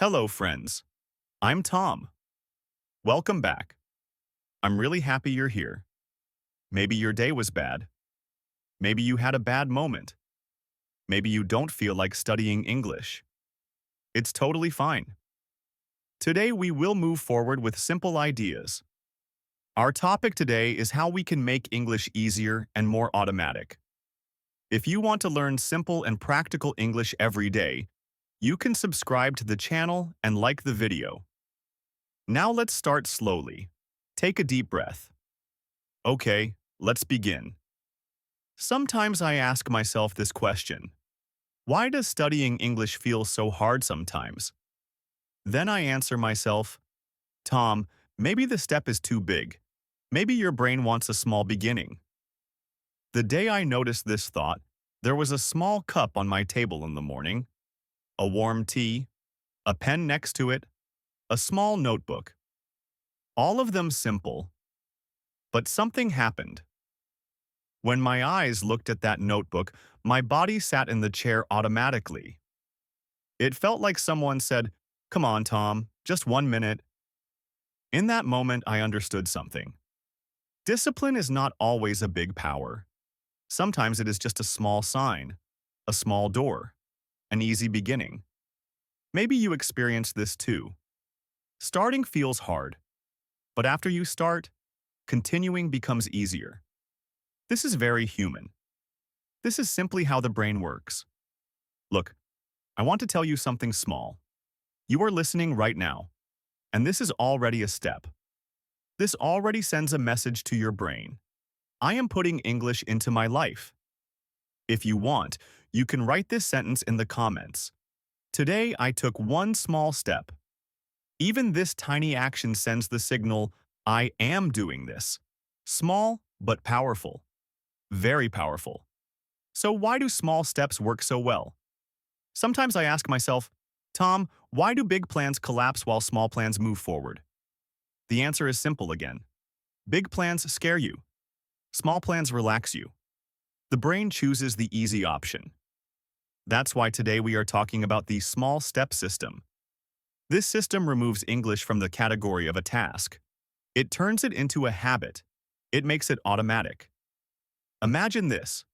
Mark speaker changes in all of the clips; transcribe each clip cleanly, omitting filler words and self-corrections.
Speaker 1: Hello, friends. I'm Tom. Welcome back. I'm really happy you're here. Maybe your day was bad. Maybe you had a bad moment. Maybe you don't feel like studying English. It's totally fine. Today, we will move forward with simple ideas. Our topic today is how we can make English easier and more automatic. If you want to learn simple and practical English every day, you can subscribe to the channel and like the video. Now let's start slowly. Take a deep breath. Okay, let's begin. Sometimes I ask myself this question. Why does studying English feel so hard sometimes? Then I answer myself, Tom, maybe the step is too big. Maybe your brain wants a small beginning. The day I noticed this thought, there was a small cup on my table in the morning, a warm tea, a pen next to it, a small notebook. All of them simple. But something happened. When my eyes looked at that notebook, my body sat in the chair automatically. It felt like someone said, "Come on, Tom, just 1 minute." In that moment, I understood something. Discipline is not always a big power. Sometimes it is just a small sign, a small door, an easy beginning. Maybe you experience this too. Starting feels hard, but after you start, continuing becomes easier. This is very human. This is simply how the brain works. Look, I want to tell you something small. You are listening right now, and this is already a step. This already sends a message to your brain. I am putting English into my life. If you want, you can write this sentence in the comments. Today, I took one small step. Even this tiny action sends the signal, I am doing this. Small, but powerful. Very powerful. So why do small steps work so well? Sometimes I ask myself, Tom, why do big plans collapse while small plans move forward? The answer is simple again. Big plans scare you. Small plans relax you. The brain chooses the easy option. That's why today we are talking about the small step system. This system removes English from the category of a task. It turns it into a habit. It makes it automatic. Imagine this.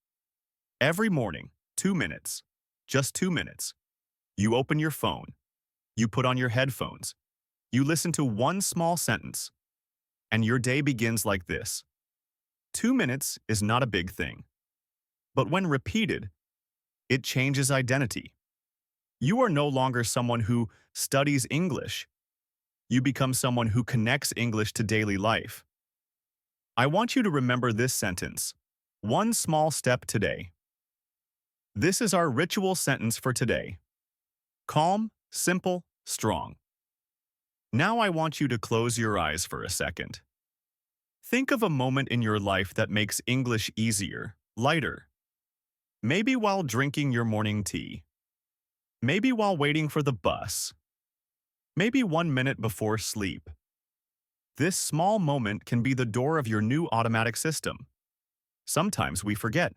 Speaker 1: Every morning, 2 minutes, just 2 minutes, you open your phone, you put on your headphones, you listen to one small sentence, and your day begins like this. 2 minutes is not a big thing. But when repeated, it changes identity. You are no longer someone who studies English. You become someone who connects English to daily life. I want you to remember this sentence. One small step today. This is our ritual sentence for today. Calm, simple, strong. Now I want you to close your eyes for a second. Think of a moment in your life that makes English easier, lighter. Maybe while drinking your morning tea. Maybe while waiting for the bus. Maybe 1 minute before sleep. This small moment can be the door of your new automatic system. Sometimes we forget.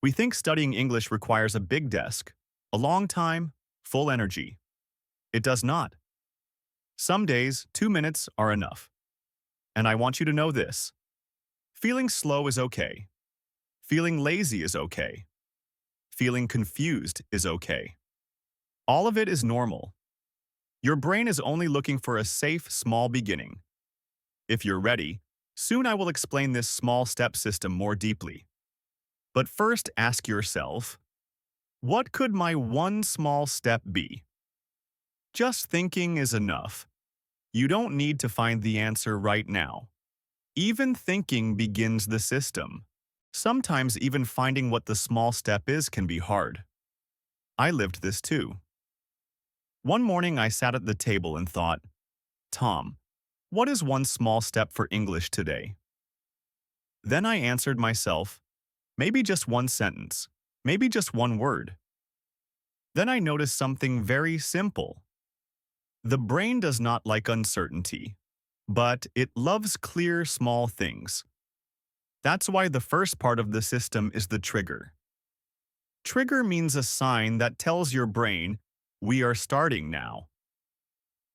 Speaker 1: We think studying English requires a big desk, a long time, full energy. It does not. Some days, 2 minutes are enough. And I want you to know this. Feeling slow is okay. Feeling lazy is okay. Feeling confused is okay. All of it is normal. Your brain is only looking for a safe, small beginning. If you're ready, soon I will explain this small step system more deeply. But first ask yourself, what could my one small step be? Just thinking is enough. You don't need to find the answer right now. Even thinking begins the system. Sometimes even finding what the small step is can be hard. I lived this too. One morning I sat at the table and thought, Tom, what is one small step for English today? Then I answered myself, maybe just one sentence, maybe just one word. Then I noticed something very simple. The brain does not like uncertainty, but it loves clear, small things. That's why the first part of the system is the trigger. Trigger means a sign that tells your brain, we are starting now.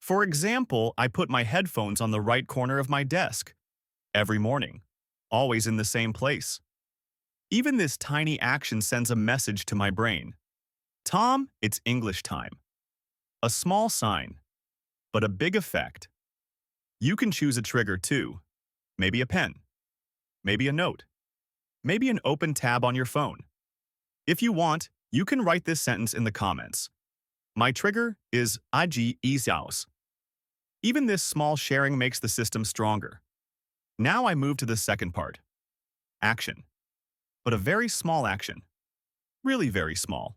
Speaker 1: For example, I put my headphones on the right corner of my desk every morning, always in the same place. Even this tiny action sends a message to my brain. Tom, it's English time. A small sign, but a big effect. You can choose a trigger too. Maybe a pen. Maybe a note. Maybe an open tab on your phone. If you want, you can write this sentence in the comments. My trigger is IG Easaus. Even this small sharing makes the system stronger. Now I move to the second part. Action. But a very small action. Really very small.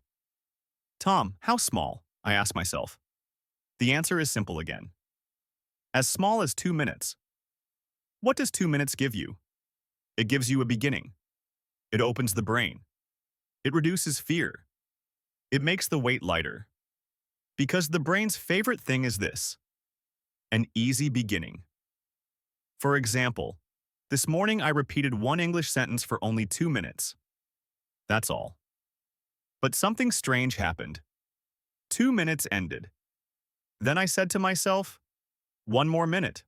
Speaker 1: Tom, how small? I ask myself. The answer is simple again. As small as 2 minutes. What does 2 minutes give you? It gives you a beginning. It opens the brain. It reduces fear. It makes the weight lighter. Because the brain's favorite thing is this: an easy beginning. For example, this morning I repeated one English sentence for only 2 minutes. That's all. But something strange happened. 2 minutes ended. Then I said to myself, 1 more minute.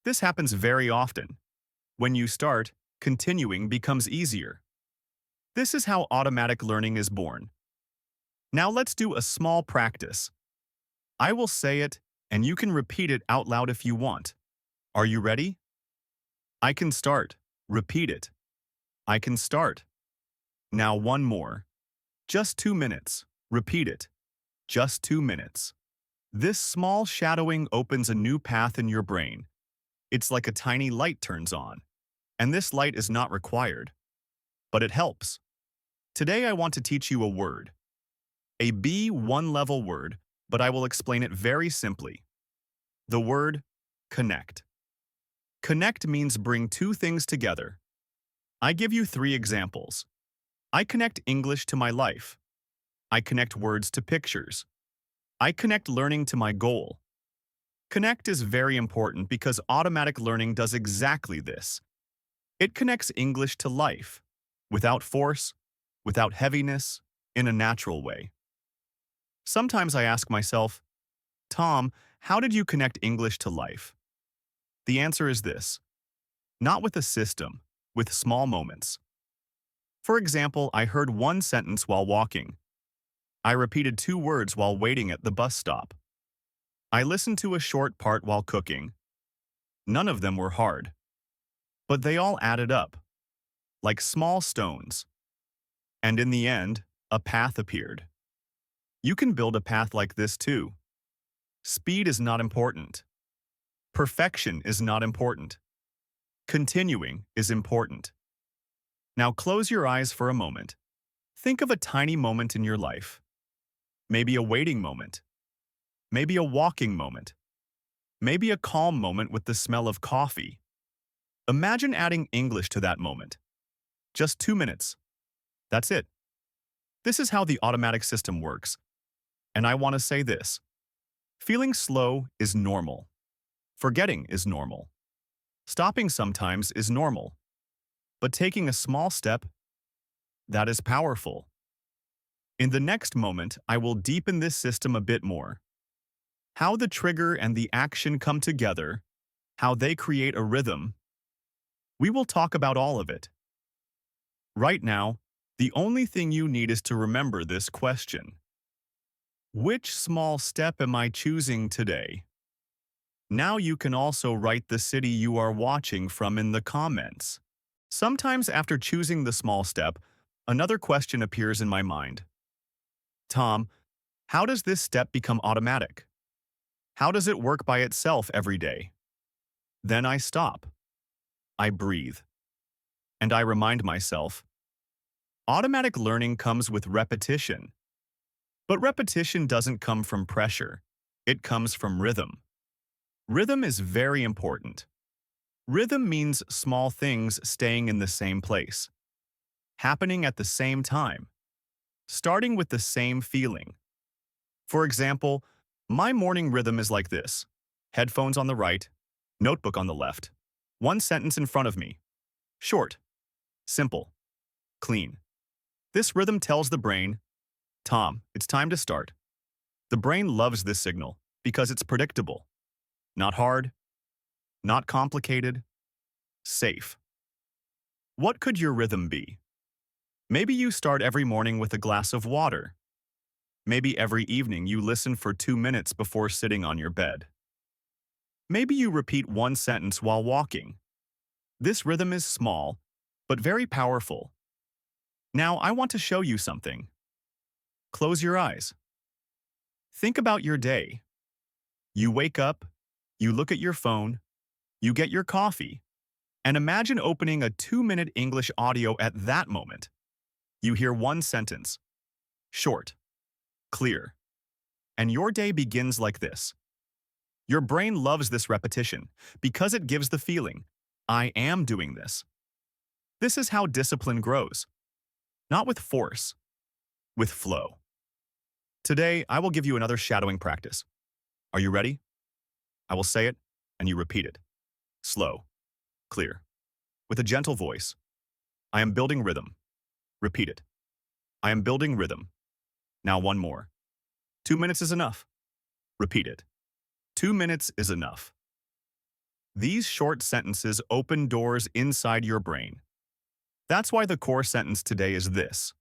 Speaker 1: This happens very often. When you start, continuing becomes easier. This is how automatic learning is born. Now let's do a small practice. I will say it, and you can repeat it out loud if you want. Are you ready? I can start. Repeat it. I can start. Now one more. Just 2 minutes. Repeat it. Just 2 minutes. This small shadowing opens a new path in your brain. It's like a tiny light turns on. And this light is not required. But it helps. Today I want to teach you a word. A B1 level word, but I will explain it very simply. The word connect. Connect means bring two things together. I give you 3 examples. I connect English to my life. I connect words to pictures. I connect learning to my goal. Connect is very important because automatic learning does exactly this. It connects English to life, without force, without heaviness, in a natural way. Sometimes I ask myself, Tom, how did you connect English to life? The answer is this: not with a system, with small moments. For example, I heard one sentence while walking. I repeated 2 words while waiting at the bus stop. I listened to a short part while cooking. None of them were hard. But they all added up, like small stones. And in the end, a path appeared. You can build a path like this too. Speed is not important. Perfection is not important. Continuing is important. Now close your eyes for a moment. Think of a tiny moment in your life. Maybe a waiting moment. Maybe a walking moment. Maybe a calm moment with the smell of coffee. Imagine adding English to that moment. Just 2 minutes. That's it. This is how the automatic system works. And I want to say this. Feeling slow is normal. Forgetting is normal. Stopping sometimes is normal. But taking a small step, that is powerful. In the next moment, I will deepen this system a bit more. How the trigger and the action come together, how they create a rhythm. We will talk about all of it. Right now, the only thing you need is to remember this question. Which small step am I choosing today? Now you can also write the city you are watching from in the comments. Sometimes after choosing the small step, another question appears in my mind. Tom, how does this step become automatic? How does it work by itself every day? Then I stop. I breathe. And I remind myself, automatic learning comes with repetition. But repetition doesn't come from pressure. It comes from rhythm. Rhythm is very important. Rhythm means small things staying in the same place, happening at the same time, starting with the same feeling. For example, my morning rhythm is like this: headphones on the right, notebook on the left, one sentence in front of me. Short, simple, clean. This rhythm tells the brain, Tom, it's time to start. The brain loves this signal. Because it's predictable. Not hard, not complicated, safe. What could your rhythm be? Maybe you start every morning with a glass of water. Maybe every evening you listen for 2 minutes before sitting on your bed. Maybe you repeat one sentence while walking. This rhythm is small, but very powerful. Now I want to show you something. Close your eyes. Think about your day. You wake up, you look at your phone, you get your coffee, and imagine opening a 2-minute English audio at that moment. You hear one sentence, short, clear, and your day begins like this. Your brain loves this repetition because it gives the feeling, I am doing this. This is how discipline grows. Not with force, with flow. Today, I will give you another shadowing practice. Are you ready? I will say it, and you repeat it. Slow, clear, with a gentle voice. I am building rhythm. Repeat it. I am building rhythm. Now one more. 2 minutes is enough. Repeat it. 2 minutes is enough. These short sentences open doors inside your brain. That's why the core sentence today is this.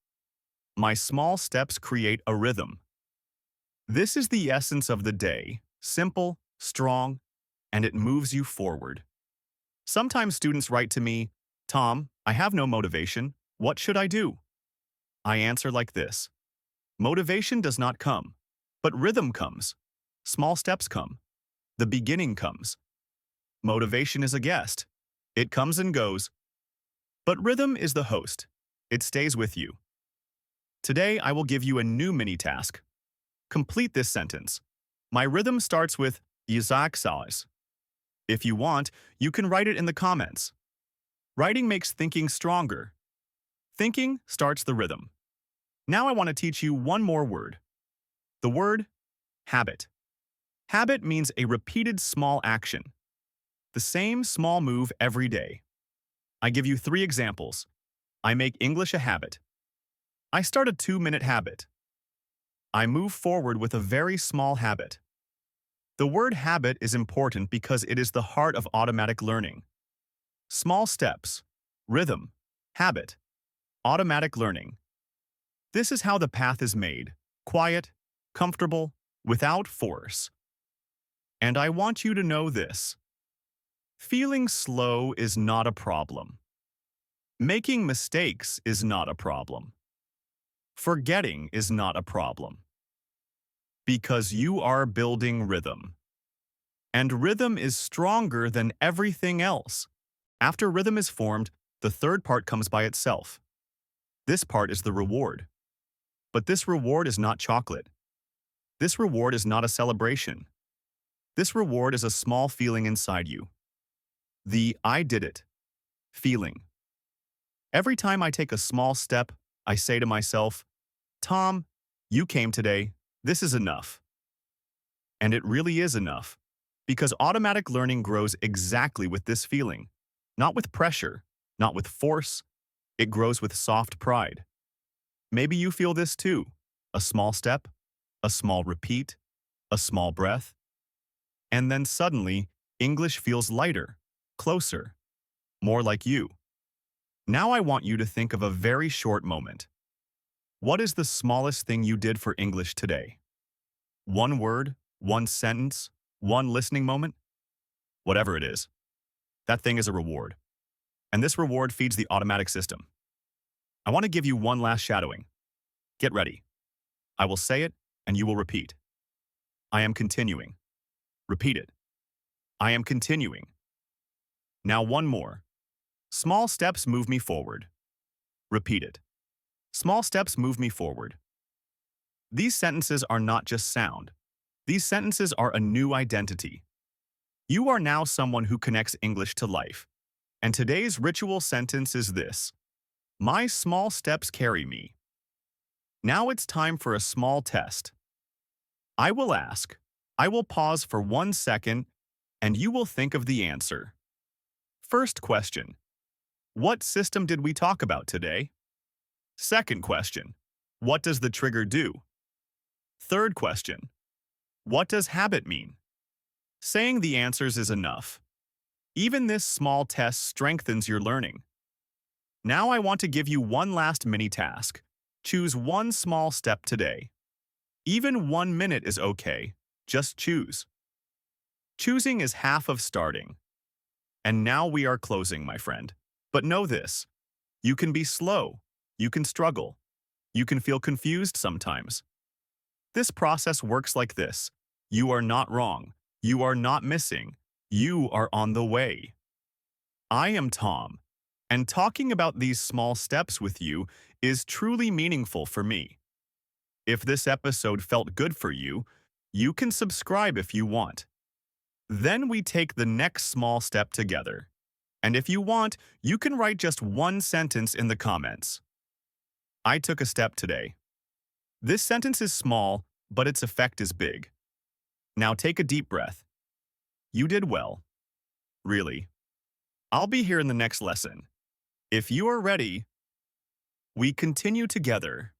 Speaker 1: My small steps create a rhythm. This is the essence of the day, simple, strong, and it moves you forward. Sometimes students write to me, Tom, I have no motivation. What should I do? I answer like this. Motivation does not come, but rhythm comes. Small steps come. The beginning comes. Motivation is a guest. It comes and goes. But rhythm is the host. It stays with you. Today, I will give you a new mini-task. Complete this sentence. My rhythm starts with Isaac Salas. If you want, you can write it in the comments. Writing makes thinking stronger. Thinking starts the rhythm. Now I want to teach you one more word. The word habit. Habit means a repeated small action. The same small move every day. I give you 3 examples. I make English a habit. I start a 2-minute habit. I move forward with a very small habit. The word habit is important because it is the heart of automatic learning. Small steps, rhythm, habit, automatic learning. This is how the path is made, quiet, comfortable, without force. And I want you to know this. Feeling slow is not a problem. Making mistakes is not a problem. Forgetting is not a problem. Because you are building rhythm. And rhythm is stronger than everything else. After rhythm is formed, the third part comes by itself. This part is the reward. But this reward is not chocolate. This reward is not a celebration. This reward is a small feeling inside you. The I did it feeling. Every time I take a small step, I say to myself, Tom, you came today. This is enough. And it really is enough, because automatic learning grows exactly with this feeling. Not with pressure, not with force. It grows with soft pride. Maybe you feel this too. A small step, a small repeat, a small breath. And then suddenly, English feels lighter, closer, more like you. Now I want you to think of a very short moment. What is the smallest thing you did for English today? One word, one sentence, one listening moment? Whatever it is, that thing is a reward. And this reward feeds the automatic system. I want to give you one last shadowing. Get ready. I will say it, and you will repeat. I am continuing. Repeat it. I am continuing. Now one more. Small steps move me forward. Repeat it. Small steps move me forward. These sentences are not just sound. These sentences are a new identity. You are now someone who connects English to life. And today's ritual sentence is this. My small steps carry me. Now it's time for a small test. I will ask. I will pause for 1 second, and you will think of the answer. First question. What system did we talk about today? Second question. What does the trigger do? Third question. What does habit mean? Saying the answers is enough. Even this small test strengthens your learning. Now I want to give you one last mini task. Choose one small step today. Even 1 minute is okay. Just choose. Choosing is half of starting. And now we are closing, my friend. But know this. You can be slow. You can struggle. You can feel confused sometimes. This process works like this. You are not wrong. You are not missing. You are on the way. I am Tom, and talking about these small steps with you is truly meaningful for me. If this episode felt good for you, you can subscribe if you want. Then we take the next small step together. And if you want, you can write just one sentence in the comments. I took a step today. This sentence is small, but its effect is big. Now take a deep breath. You did well. Really. I'll be here in the next lesson. If you are ready, we continue together.